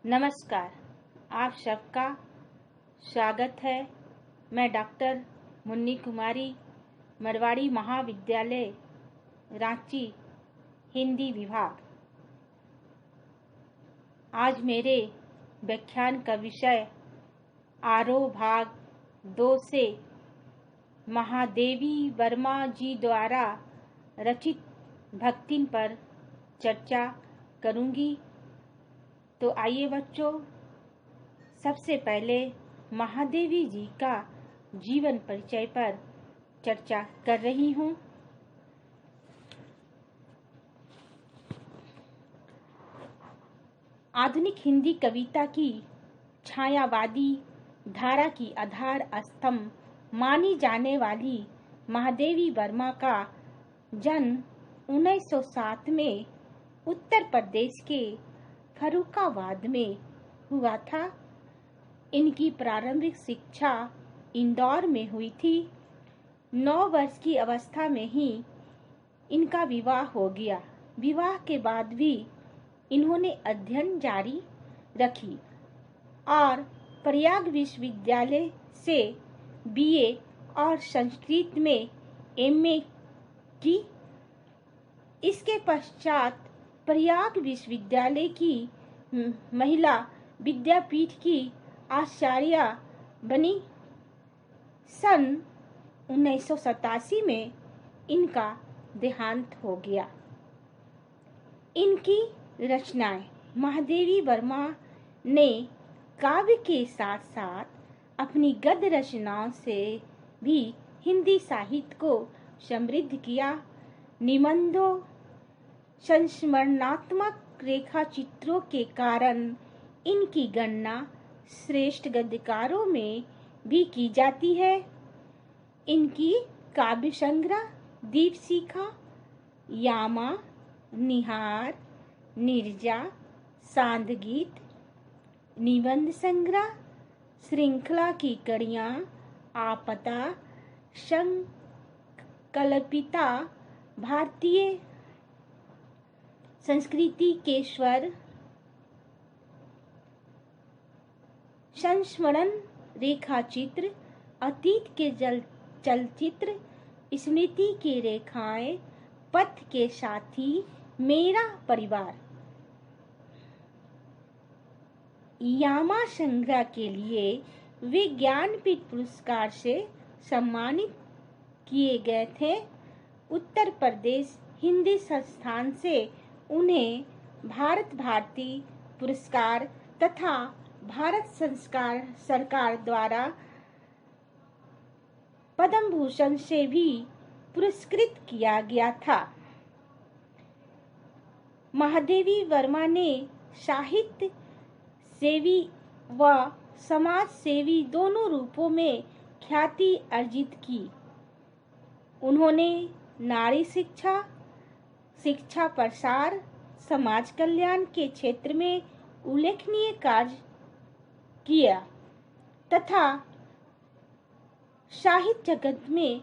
नमस्कार। आप सबका स्वागत है। मैं डॉक्टर मुन्नी कुमारी, मरवाड़ी महाविद्यालय रांची, हिंदी विभाग। आज मेरे व्याख्यान का विषय आरोह भाग 2 से महादेवी वर्मा जी द्वारा रचित भक्तिन पर चर्चा करूंगी। तो आइए बच्चों, सबसे पहले महादेवी जी का जीवन परिचय पर चर्चा कर रही हूँ। आधुनिक हिंदी कविता की छायावादी धारा की आधार स्तंभ मानी जाने वाली महादेवी वर्मा का जन्म 1907 में उत्तर प्रदेश के फर्रुखाबाद में हुआ था। इनकी प्रारंभिक शिक्षा इंदौर में हुई थी। 9 वर्ष की अवस्था में ही इनका विवाह हो गया। विवाह के बाद भी इन्होंने अध्ययन जारी रखी और प्रयाग विश्वविद्यालय से बीए और संस्कृत में एमए की। इसके पश्चात प्रयाग विश्वविद्यालय की महिला विद्यापीठ की आचार्य बनी। सन 1987 में इनका देहांत हो गया। इनकी रचनाएं महादेवी वर्मा ने काव्य के साथ साथ अपनी गद्य रचनाओं से भी हिंदी साहित्य को समृद्ध किया। निबंधों, संस्मरणात्मक रेखा चित्रों के कारण इनकी गणना श्रेष्ठ गद्यकारों में भी की जाती है। इनकी काव्य संग्रह दीपशिखा, यामा, निहार, नीरजा, सांदगीत, निबंध संग्रह, श्रृंखला की कड़ियाँ, आपदा, संकल्पिता, भारतीय संस्कृति के स्वर, संस्मरण रेखा चित्र, अतीत के चलचित्र, स्मृति की रेखाएं, पथ के साथी, मेरा परिवार। यामा संग्रह के लिए वे ज्ञानपीठ पुरस्कार से सम्मानित किए गए थे। उत्तर प्रदेश हिंदी संस्थान से उन्हें भारत भारती पुरस्कार तथा भारत सरकार द्वारा पद्म भूषण से भी पुरस्कृत किया गया था। महादेवी वर्मा ने साहित्य सेवी व समाज सेवी दोनों रूपों में ख्याति अर्जित की। उन्होंने नारी शिक्षा, शिक्षा प्रसार, समाज कल्याण के क्षेत्र में उल्लेखनीय कार्य किया तथा साहित्य जगत में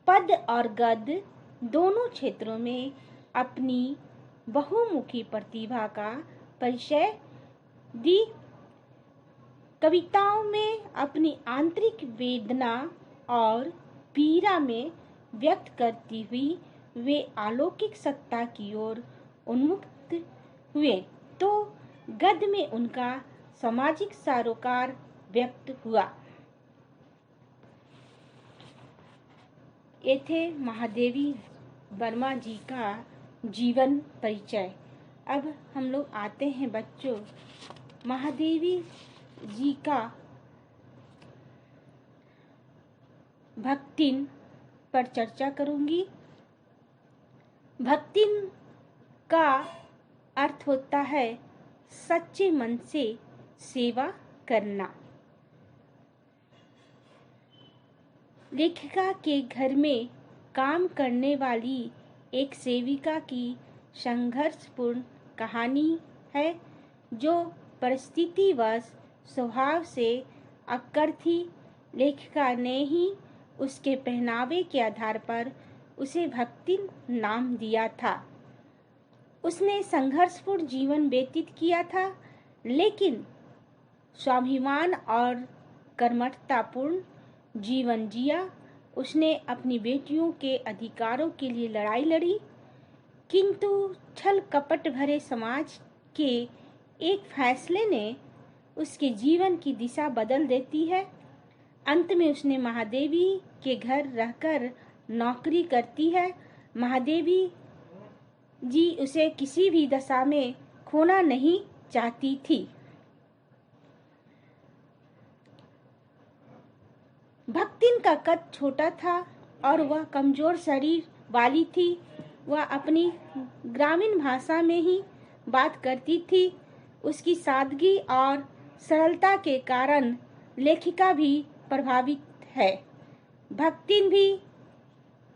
पद्य और गद्य दोनों क्षेत्रों में अपनी बहुमुखी प्रतिभा का परिचय दी। कविताओं में अपनी आंतरिक वेदना और पीड़ा में व्यक्त करती हुई वे अलौकिक सत्ता की ओर उन्मुक्त हुए, तो गद्य में उनका सामाजिक सरोकार व्यक्त हुआ। ये थे महादेवी वर्मा जी का जीवन परिचय। अब हम लोग आते हैं बच्चों महादेवी जी का भक्तिन पर चर्चा करूंगी। भक्तिन का अर्थ होता है सच्चे मन से सेवा करना। लेखिका के घर में काम करने वाली एक सेविका की संघर्षपूर्ण कहानी है, जो परिस्थितिवश स्वभाव से अक्कड़ थी। लेखिका ने ही उसके पहनावे के आधार पर उसे भक्तिन नाम दिया था। उसने संघर्षपूर्ण जीवन व्यतीत किया था, लेकिन स्वाभिमान और कर्मठतापूर्ण जीवन जिया। उसने अपनी बेटियों के अधिकारों के लिए लड़ाई लड़ी, किंतु छल कपट भरे समाज के एक फैसले ने उसके जीवन की दिशा बदल देती है। अंत में उसने महादेवी के घर रहकर नौकरी करती है। महादेवी जी उसे किसी भी दशा में खोना नहीं चाहती थी। भक्तिन का कद छोटा था और वह कमजोर शरीर वाली थी। वह अपनी ग्रामीण भाषा में ही बात करती थी। उसकी सादगी और सरलता के कारण लेखिका भी प्रभावित है। भक्तिन भी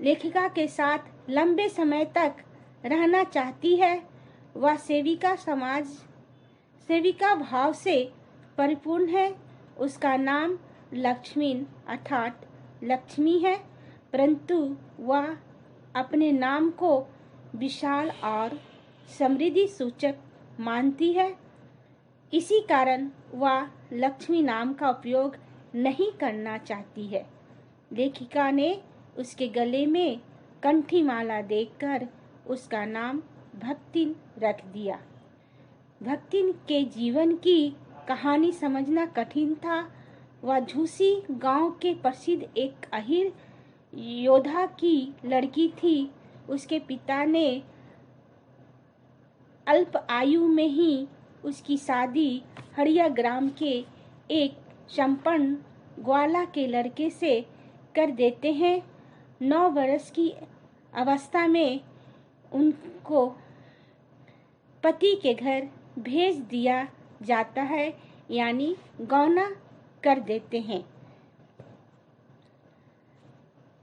लेखिका के साथ लंबे समय तक रहना चाहती है। वह सेविका भाव से परिपूर्ण है। उसका नाम लक्ष्मी अर्थात लक्ष्मी है, परंतु वह अपने नाम को विशाल और समृद्धि सूचक मानती है। इसी कारण वह लक्ष्मी नाम का उपयोग नहीं करना चाहती है। लेखिका ने उसके गले में कंठी माला देखकर उसका नाम भक्तिन रख दिया। भक्तिन के जीवन की कहानी समझना कठिन था। वह झूसी गांव के प्रसिद्ध एक अहीर योद्धा की लड़की थी। उसके पिता ने अल्प आयु में ही उसकी शादी हड़िया ग्राम के एक संपन्न ग्वाला के लड़के से कर देते हैं। 9 वर्ष की अवस्था में उनको पति के घर भेज दिया जाता है, यानी गौना कर देते हैं।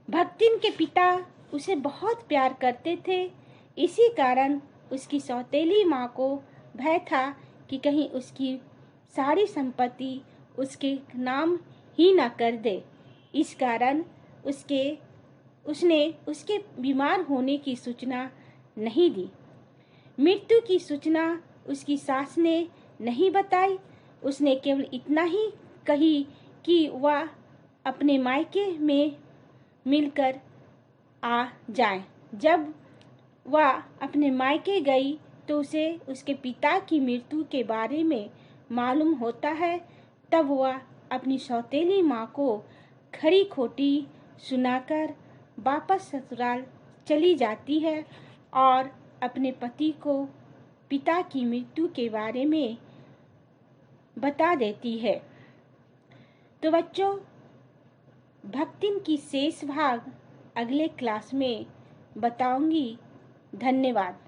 भक्तिन के पिता उसे बहुत प्यार करते थे। इसी कारण उसकी सौतेली माँ को भय था कि कहीं उसकी सारी संपत्ति उसके नाम ही न कर दे। इस कारण उसने उसके बीमार होने की सूचना नहीं दी। मृत्यु की सूचना उसकी सास ने नहीं बताई। उसने केवल इतना ही कही कि वह अपने मायके में मिलकर आ जाए। जब वह अपने मायके गई तो उसे उसके पिता की मृत्यु के बारे में मालूम होता है। तब वह अपनी सौतेली माँ को खरी खोटी सुनाकर वापस ससुराल चली जाती है और अपने पति को पिता की मृत्यु के बारे में बता देती है। तो बच्चों, भक्तिन की शेष भाग अगले क्लास में बताऊंगी। धन्यवाद।